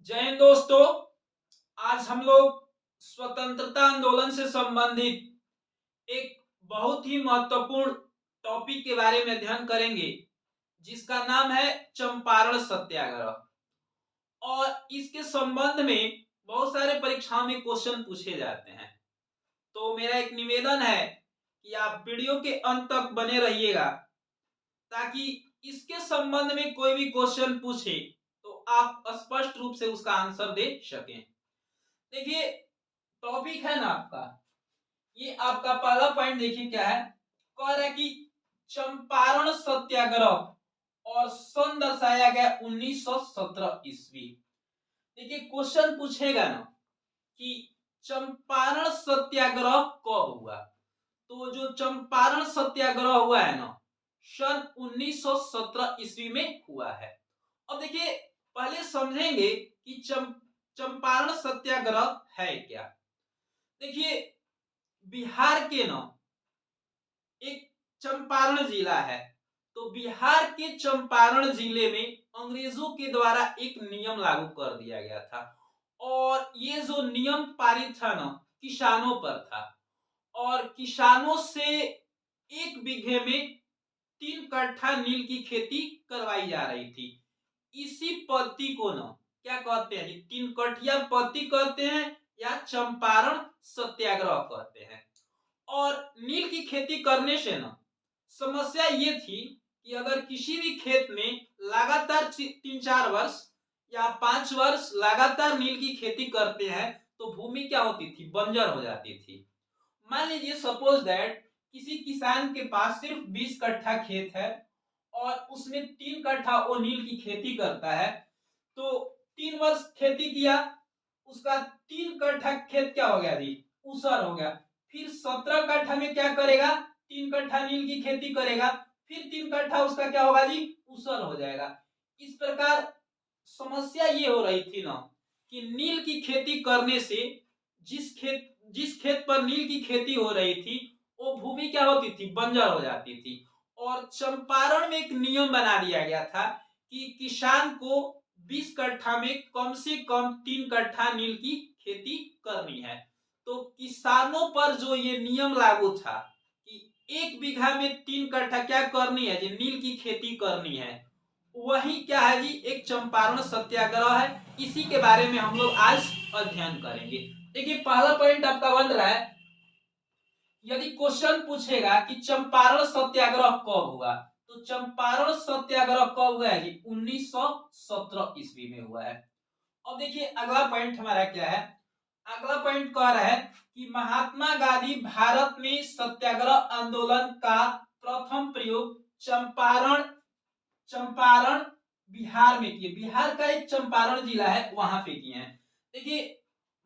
जय हिंद दोस्तों। आज हम लोग स्वतंत्रता आंदोलन से संबंधित एक बहुत ही महत्वपूर्ण टॉपिक के बारे में अध्ययन करेंगे जिसका नाम है चंपारण सत्याग्रह। और इसके संबंध में बहुत सारे परीक्षाओं में क्वेश्चन पूछे जाते हैं। तो मेरा एक निवेदन है कि आप वीडियो के अंत तक बने रहिएगा ताकि इसके संबंध में कोई भी क्वेश्चन पूछे तो आप स्पष्ट रूप से उसका आंसर दे सकें। देखिए, टॉपिक है ना आपका, ये आपका पहला पॉइंट देखिए क्या है। कह रहा है कि चंपारण सत्याग्रह और सन दर्शाया गया 1917 ईस्वी। देखिए क्वेश्चन पूछेगा ना कि चंपारण सत्याग्रह कब हुआ। तो जो चंपारण सत्याग्रह हुआ है ना, सन 1917 ईस्वी में हुआ है। अब देखिए पहले समझेंगे कि चंपारण सत्याग्रह है क्या। देखिए बिहार के ना एक चंपारण जिला है, तो बिहार के चंपारण जिले में अंग्रेजों के द्वारा एक नियम लागू कर दिया गया था। और ये जो नियम पारित था ना, किसानों पर था। और किसानों से एक बीघे में 3 कट्ठा नील की खेती करवाई जा रही थी। इसी पद्धति को ना क्या कहते हैं, 3 कठिया पद्धति कहते हैं या चंपारण सत्याग्रह कहते हैं। और नील की खेती करने से ना समस्या ये थी कि अगर किसी भी खेत में लगातार 3-4 वर्ष या 5 वर्ष लगातार नील की खेती करते हैं तो भूमि क्या होती थी, बंजर हो जाती थी। मान लीजिए सपोज दैट किसी किसान के पास सिर्फ 20 कट्ठा खेत है और उसमें 3 कट्ठा वो नील की खेती करता है। तो 3 वर्ष खेती किया, उसका 3 कट्ठा खेत क्या हो गया जी, ऊसर हो गया। फिर 17 कट्ठा में क्या करेगा, 3 कट्ठा नील की खेती करेगा, फिर 3 कट्ठा उसका क्या होगा जी, ऊसर हो जाएगा। इस प्रकार समस्या ये हो रही थी ना कि नील की खेती करने से जिस खेत पर नील की खेती हो रही थी वो भूमि क्या होती थी, बंजर हो जाती थी। और चंपारण में एक नियम बना दिया गया था कि किसान को 20 कट्ठा में कम से कम 3 कट्ठा नील की खेती करनी है। तो किसानों पर जो ये नियम लागू था कि 1 बीघा में 3 कट्ठा क्या करनी है जी, नील की खेती करनी है, वही क्या है जी, एक चंपारण सत्याग्रह है। इसी के बारे में हम लोग आज अध्ययन करेंगे। देखिए पहला पॉइंट आपका बन रहा है, यदि क्वेश्चन पूछेगा कि चंपारण सत्याग्रह कब हुआ, तो चंपारण सत्याग्रह कब हुआ है जी, 1917 ईस्वी में हुआ है। अब देखिए अगला पॉइंट हमारा क्या है। अगला पॉइंट कह रहा है कि महात्मा गांधी भारत में सत्याग्रह आंदोलन का प्रथम प्रयोग चंपारण चंपारण बिहार में किए। बिहार का एक चंपारण जिला है वहां पे किए हैं। देखिए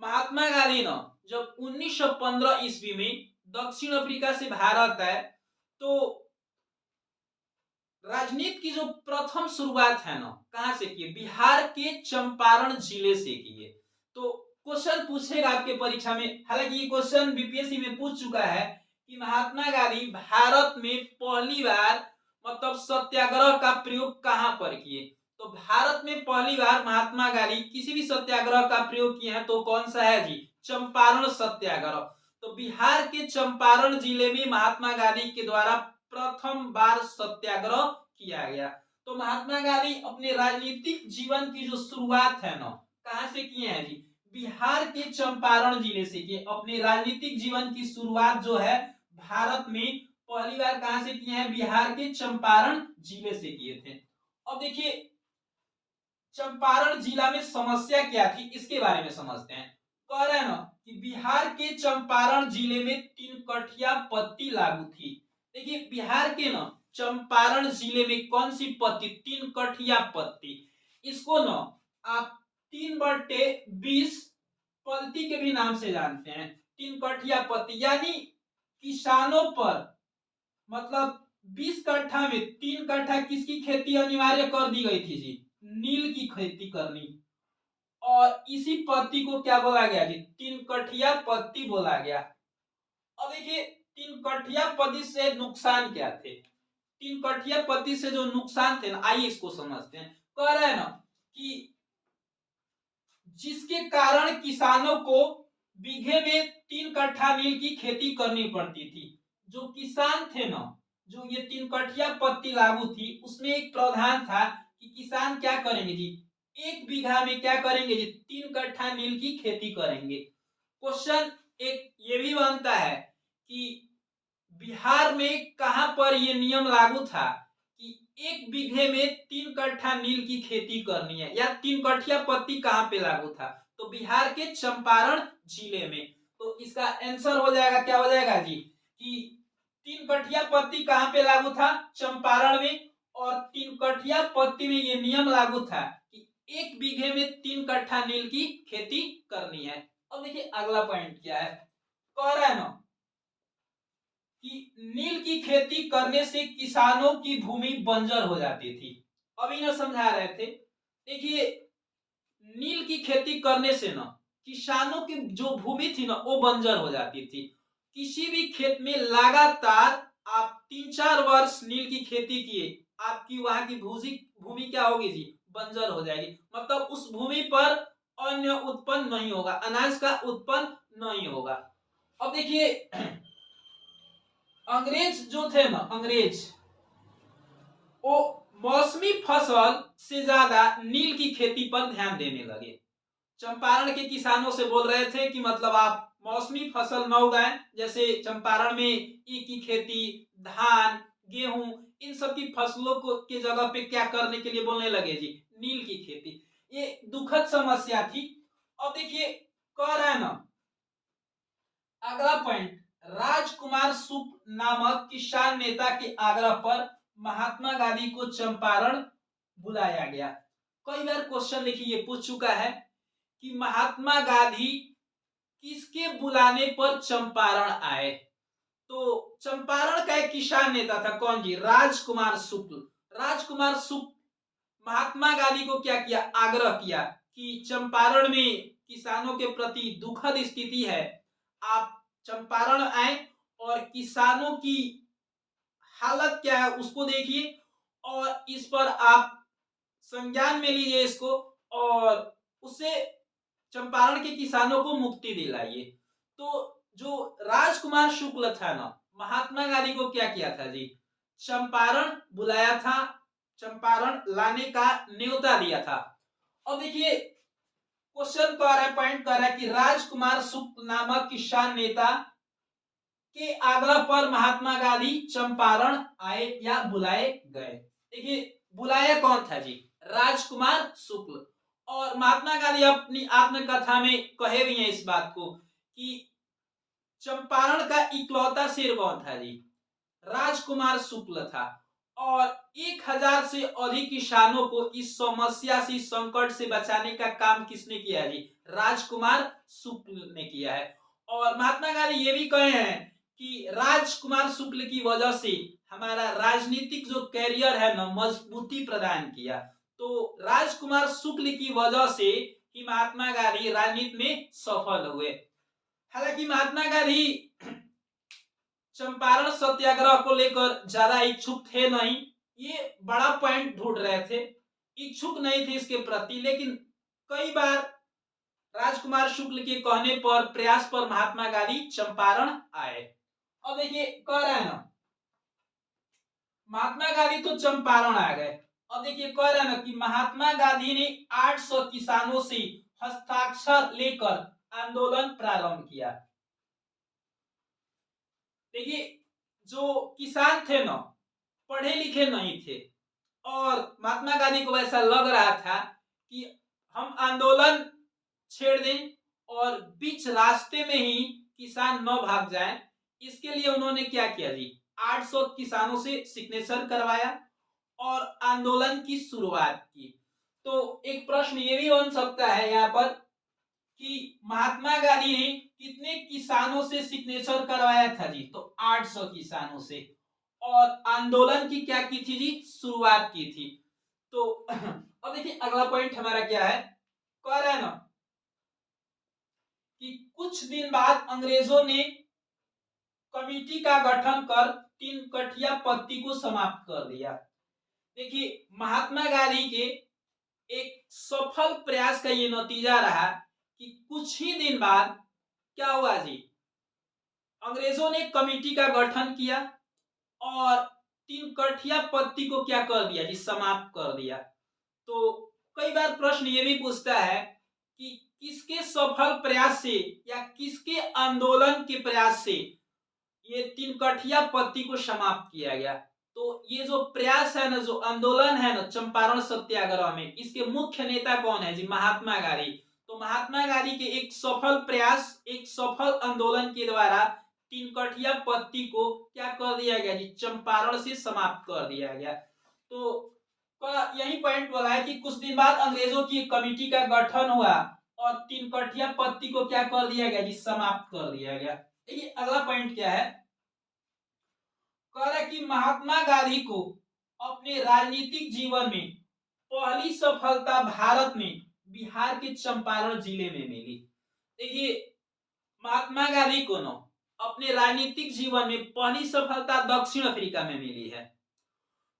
महात्मा गांधी ने जब 1915 ईस्वी में दक्षिण अफ्रीका से भारत आए तो राजनीति की जो प्रथम शुरुआत है ना, कहां से किए, बिहार के चंपारण जिले से किए। तो क्वेश्चन पूछेगा आपके परीक्षा में, हालांकि ये क्वेश्चन बीपीएससी में पूछ चुका है कि महात्मा गांधी भारत में पहली बार मतलब सत्याग्रह का प्रयोग कहां पर किए। तो भारत में पहली बार महात्मा गांधी किसी भी सत्याग्रह का प्रयोग किए हैं तो कौन सा है जी, चंपारण सत्याग्रह। तो बिहार के चंपारण जिले में महात्मा गांधी के द्वारा प्रथम बार सत्याग्रह किया गया। तो महात्मा गांधी अपने राजनीतिक जीवन की जो शुरुआत है ना, कहां से किए हैं जी, बिहार के चंपारण जिले से किए। अपने राजनीतिक जीवन की शुरुआत जो है भारत में पहली बार कहां से किए हैं, बिहार के चंपारण जिले से किए थे। अब देखिए चंपारण जिला में समस्या क्या थी इसके बारे में समझते हैं। कह रहे हैं ना कि बिहार के चंपारण जिले में 3 कठिया पत्ती लागू थी। देखिए बिहार के ना चंपारण जिले में कौन सी पत्ती, 3 कठिया पत्ती। इसको ना आप 3/20 पत्ती के भी नाम से जानते हैं। 3 कठिया पत्ती यानी किसानों पर मतलब 20 कट्ठा में 3 कट्ठा किसकी खेती अनिवार्य कर दी गई थी जी, नील की खेती करनी। और इसी पत्ती को क्या बोला गया जी, 3 कठिया पत्ती बोला गया। अब देखिए 3 कठिया पत्ती से नुकसान क्या थे, 3 कठिया पत्ती से जो नुकसान थे ना, आइए इसको समझते हैं। कह रहे हैं ना कि जिसके कारण किसानों को बीघे में 3 कट्ठा नील की खेती करनी पड़ती थी। जो किसान थे ना, जो ये 3 कट्ठिया पत्ती लागू थी, उसमें एक प्रावधान था कि किसान क्या करेंगे जी, 1 बीघा में क्या करेंगे जी, 3 कट्ठा नील की खेती करेंगे। क्वेश्चन एक ये भी बनता है कि बिहार में कहां पर यह नियम लागू था कि 1 बीघे में 3 कट्ठा नील की खेती करनी है, या 3 कट्ठिया पत्ती कहां पे लागू था, तो बिहार के चंपारण जिले में। तो इसका आंसर हो जाएगा, क्या हो जाएगा जी, कि 3 कट्ठिया पत्ती कहां पे लागू था, चंपारण में। और 3 कट्ठिया पत्ती में यह नियम लागू था कि 1 बीघे में 3 कट्ठा नील की खेती करनी है। अब देखिए अगला पॉइंट क्या है, कह रहा है ना कि नील की खेती करने से किसानों की भूमि बंजर हो जाती थी। अभी ना समझा रहे थे, देखिए नील की खेती करने से ना किसानों की जो भूमि थी ना वो बंजर हो जाती थी। किसी भी खेत में लगातार आप 3-4 वर्ष नील की खेती किए, आपकी वहां की भूमि क्या होगी जी, बंजर हो जाएगी। मतलब उस भूमि पर अन्न उत्पन्न नहीं होगा, अनाज का उत्पन्न नहीं होगा। अब देखिए अंग्रेज जो थे ना, अंग्रेज वो मौसमी फसल से ज्यादा नील की खेती पर ध्यान देने लगे। चंपारण के किसानों से बोल रहे थे कि मतलब आप मौसमी फसल न उगाएं, जैसे चंपारण में ईख की खेती, धान, गेहूं, इन सब की फसलों को के जगह पे क्या करने के लिए बोलने लगे जी, नील की खेती। ये दुखद समस्या थी। अब देखिए कह रहा है ना, अगला पॉइंट, राजकुमार शुक्ल नामक किसान नेता के आग्रह पर महात्मा गांधी को चंपारण बुलाया गया। कई बार क्वेश्चन देखिए ये पूछ चुका है कि महात्मा गांधी किसके बुलाने पर चंपारण आए। तो चंपारण का एक किसान नेता था, कौन जी, राजकुमार शुक्ल। राजकुमार शुक्ल महात्मा गांधी को क्या किया, आग्रह किया कि चंपारण में किसानों के प्रति दुखद स्थिति है, आप चंपारण आए और किसानों की हालत क्या है उसको देखिए, और इस पर आप संज्ञान में लीजिए इसको, और उससे चंपारण के किसानों को मुक्ति दिलाइए। तो जो राजकुमार शुक्ल था ना, महात्मा गांधी को क्या किया था जी, चंपारण बुलाया था, चंपारण लाने का न्योता दिया था। और देखिए क्वेश्चन कह रहा है, पॉइंट कह रहा है कि राजकुमार शुक्ल नामक किसान नेता के आग्रह पर महात्मा गांधी चंपारण आए या बुलाए गए। देखिए बुलाया कौन था जी, राजकुमार शुक्ल। और महात्मा गांधी अपनी आत्मकथा में कहे भी हैं इस बात को कि चंपारण का इकलौता शेर कौन था जी, राजकुमार शुक्ल था। और 1000 से अधिक किसानों को इस समस्या से, संकट से बचाने का काम किसने किया जी, राजकुमार शुक्ल ने किया है। और महात्मा गांधी ये भी कहे हैं कि राजकुमार शुक्ल की वजह से हमारा राजनीतिक जो कैरियर है ना मजबूती प्रदान किया। तो राजकुमार शुक्ल की वजह से ही महात्मा गांधी राजनीति में सफल हुए। हालांकि महात्मा गांधी चंपारण सत्याग्रह को लेकर ज्यादा इच्छुक थे नहीं, ये बड़ा पॉइंट ढूंढ रहे थे, इच्छुक नहीं थे इसके प्रति। लेकिन कई बार राजकुमार शुक्ल के कहने पर, प्रयास पर महात्मा गांधी चंपारण आए। अब देखिए कह रहा है ना, महात्मा गांधी तो चंपारण आ गए। अब देखिए कह रहा है ना कि महात्मा गांधी ने 800 किसानों से हस्ताक्षर लेकर आंदोलन प्रारंभ किया। देखिए जो किसान थे ना पढ़े लिखे नहीं थे, और महात्मा गांधी को ऐसा लग रहा था कि हम आंदोलन छेड़ दें और बीच रास्ते में ही किसान न भाग जाए। इसके लिए उन्होंने क्या किया जी, 800 किसानों से सिग्नेचर करवाया और आंदोलन की शुरुआत की। तो एक प्रश्न ये भी बन सकता है यहाँ पर कि महात्मा गांधी ने कितने किसानों से सिग्नेचर करवाया था जी, तो 800 किसानों से। और आंदोलन की क्या की थी जी, शुरुआत की थी। तो अब देखिए अगला पॉइंट हमारा क्या है, कह रहा है ना कि कुछ दिन बाद अंग्रेजों ने कमिटी का गठन कर 3 कठिया पत्ती को समाप्त कर दिया। देखिए महात्मा गांधी के एक सफल प्रयास का ये नतीजा रहा कि कुछ ही दिन बाद क्या हुआ जी, अंग्रेजों ने कमेटी का गठन किया और तीन कठिया पत्ती को क्या कर दिया जी, समाप्त कर दिया। तो कई बार प्रश्न ये भी पूछता है कि किसके सफल प्रयास से या किसके आंदोलन के प्रयास से ये तीन कठिया पत्ती को समाप्त किया गया। तो ये जो प्रयास है ना, जो आंदोलन है ना चंपारण सत्याग्रह में, इसके मुख्य नेता कौन है जी, महात्मा गांधी। तो महात्मा गांधी के एक सफल प्रयास, एक सफल आंदोलन के द्वारा तीन कठिया पत्ती को क्या कर दिया गया जी, चंपारण से समाप्त कर दिया गया। तो यही पॉइंट बोला है कि कुछ दिन बाद अंग्रेजों की कमेटी का गठन हुआ और तीन कठिया पत्ती को क्या कर दिया गया जी, समाप्त कर दिया गया। देखिए अगला पॉइंट क्या है, कह रहा है कि महात्मा गांधी को अपने राजनीतिक जीवन में पहली सफलता भारत में बिहार के चंपारण जिले में मिली। देखिए महात्मा गांधी को न अपने राजनीतिक जीवन में पहली सफलता दक्षिण अफ्रीका में मिली है।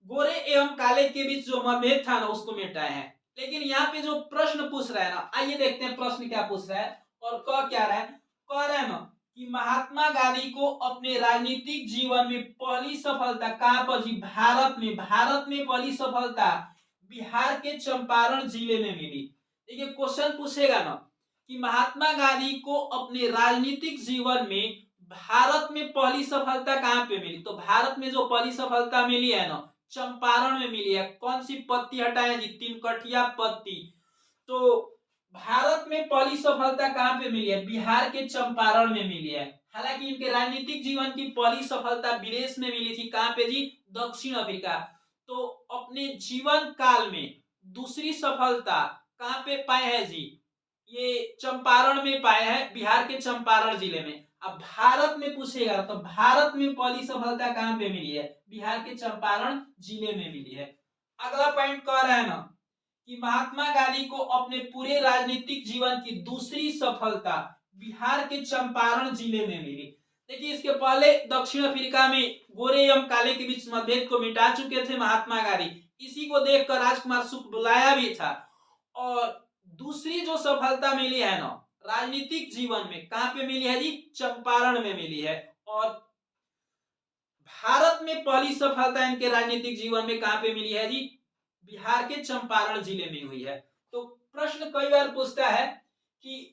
गोरे एवं काले के बीच जो मतभेद था ना उसको मिटाए हैं। लेकिन यहाँ पे जो प्रश्न पूछ रहा है ना, आइए देखते हैं प्रश्न क्या पूछ रहा है और कह क्या रहा है। कह रहा है ना कि महात्मा गांधी को अपने राजनीतिक जीवन में पहली सफलता कहां पर जी, भारत में। भारत में पहली सफलता बिहार के चंपारण जिले में मिली। देखिए क्वेश्चन पूछेगा ना कि महात्मा गांधी को अपने राजनीतिक जीवन में भारत में पहली सफलता कहां पे मिली। तो भारत में जो पहली सफलता मिली है ना, चंपारण में मिली है। कौन सी पत्ती हटाए जी, तीन कठिया पत्ती। तो भारत में पहली सफलता कहां पे मिली है, बिहार के चंपारण में मिली है। हालांकि इनके राजनीतिक जीवन की पहली सफलता विदेश में मिली थी, कहां पे जी, दक्षिण अफ्रीका। तो अपने जीवन काल में दूसरी सफलता कहां पे पाए हैं जी, ये चंपारण में पाए हैं, बिहार के चंपारण जिले में। अब भारत में पूछेगा तो भारत में पहली सफलता कहां पे मिली है, बिहार के चंपारण जिले में मिली है। अगला पॉइंट कह रहा है ना कि महात्मा गांधी को अपने पूरे राजनीतिक जीवन की दूसरी सफलता बिहार के चंपारण जिले में मिली। देखिए इसके पहले दक्षिण अफ्रीका में गोरे एवं काले के बीच मतभेद को मिटा चुके थे महात्मा गांधी। इसी को देखकर राजकुमार शुक्ल बुलाया भी था। और दूसरी जो सफलता मिली है ना राजनीतिक जीवन में, कहां पे मिली है जी, चंपारण में मिली है। और भारत में पहली सफलता इनके राजनीतिक जीवन में कहां पे मिली है जी, बिहार के चंपारण जिले में हुई है। तो प्रश्न कई बार पूछता है कि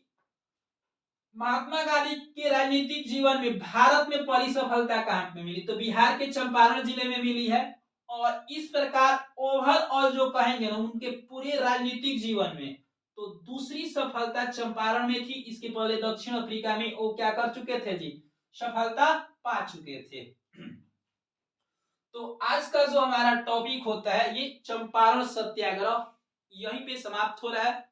महात्मा गांधी के राजनीतिक जीवन में भारत में पहली सफलता कहां पे मिली, तो बिहार के चंपारण जिले में मिली है। और इस प्रकार ओवरऑल जो कहेंगे ना उनके पूरे राजनीतिक जीवन में, तो दूसरी सफलता चंपारण में थी। इसके पहले दक्षिण अफ्रीका में वो क्या कर चुके थे जी, सफलता पा चुके थे। तो आज का जो हमारा टॉपिक होता है ये चंपारण सत्याग्रह यहीं पे समाप्त हो रहा है।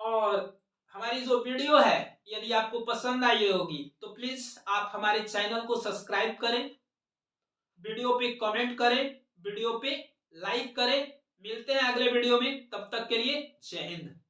और हमारी जो वीडियो है यदि आपको पसंद आई होगी तो प्लीज आप हमारे चैनल को सब्सक्राइब करें, वीडियो पे कमेंट करें, वीडियो पे लाइक करें। मिलते हैं अगले वीडियो में, तब तक के लिए जय हिंद।